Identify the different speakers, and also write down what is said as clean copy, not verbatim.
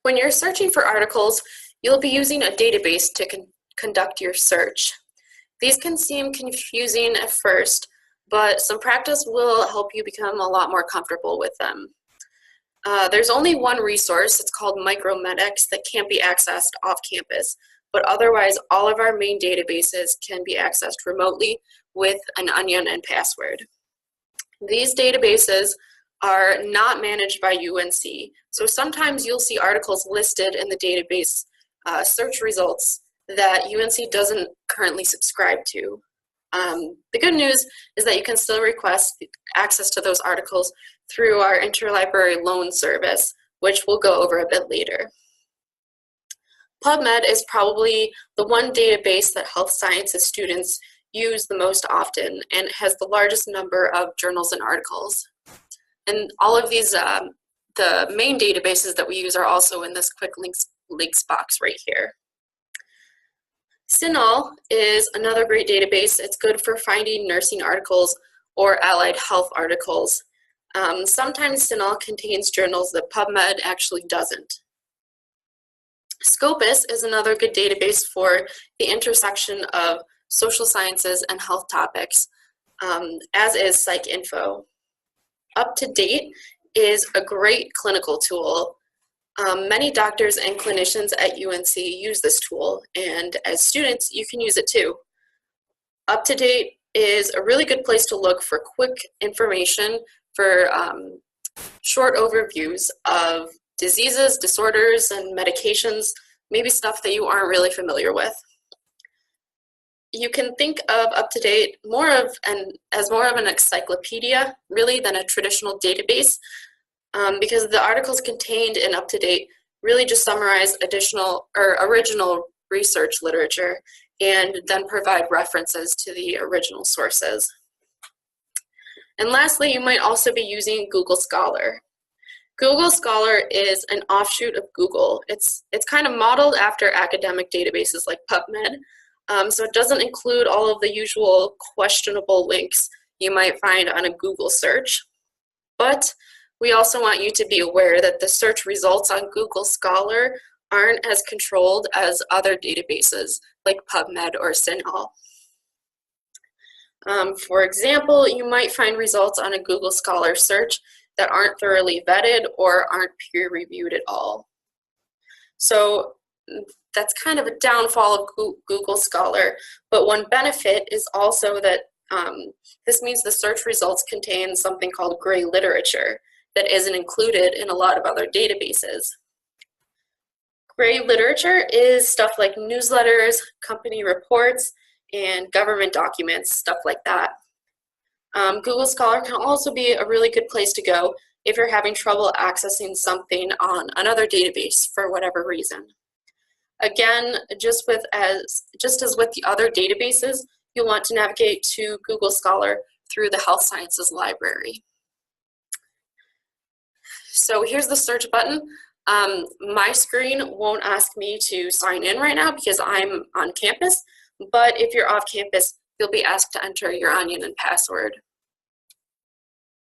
Speaker 1: When you're searching for articles, you'll be using a database to conduct your search. These can seem confusing at first, but some practice will help you become a lot more comfortable with them. There's only one resource, it's called Micromedics, that can't be accessed off campus, but otherwise all of our main databases can be accessed remotely with an onion and password. These databases are not managed by UNC, so sometimes you'll see articles listed in the database search results that UNC doesn't currently subscribe to. The good news is that you can still request access to those articles through our InterLibrary Loan service, which we'll go over a bit later. Pubmed is probably the one database that health sciences students use the most often and has the largest number of journals and articles. And all of these, the main databases that we use are also in this quick links box right here. CINAHL is another great database. It's good for finding nursing articles or allied health articles. Sometimes CINAHL contains journals that Pubmed actually doesn't. Scopus is another good database for the intersection of social sciences and health topics, as is PsycInfo. UpToDate is a great clinical tool. Many doctors and clinicians at UNC use this tool, and as students, you can use it too. UpToDate is a really good place to look for quick information for short overviews of diseases, disorders, and medications, maybe stuff that you aren't really familiar with. You can think of UpToDate as more of an encyclopedia, really, than a traditional database, because the articles contained in UpToDate really just summarize original research literature and then provide references to the original sources. And lastly, you might also be using Google Scholar. Google Scholar is an offshoot of Google. It's kind of modeled after academic databases like Pubmed, so it doesn't include all of the usual questionable links you might find on a Google search. But we also want you to be aware that the search results on Google Scholar aren't as controlled as other databases like Pubmed or CINAHL. For example, you might find results on a Google Scholar search that aren't thoroughly vetted or aren't peer-reviewed at all. So that's kind of a downfall of Google Scholar, but one benefit is also that this means the search results contain something called gray literature that isn't included in a lot of other databases. Gray literature is stuff like newsletters, company reports, and government documents, stuff like that. Google Scholar can also be a really good place to go if you're having trouble accessing something on another database for whatever reason. Again, just as with the other databases, you'll want to navigate to Google Scholar through the Health Sciences Library. So here's the search button. My screen won't ask me to sign in right now because I'm on campus, but if you're off campus, you'll be asked to enter your onion and password.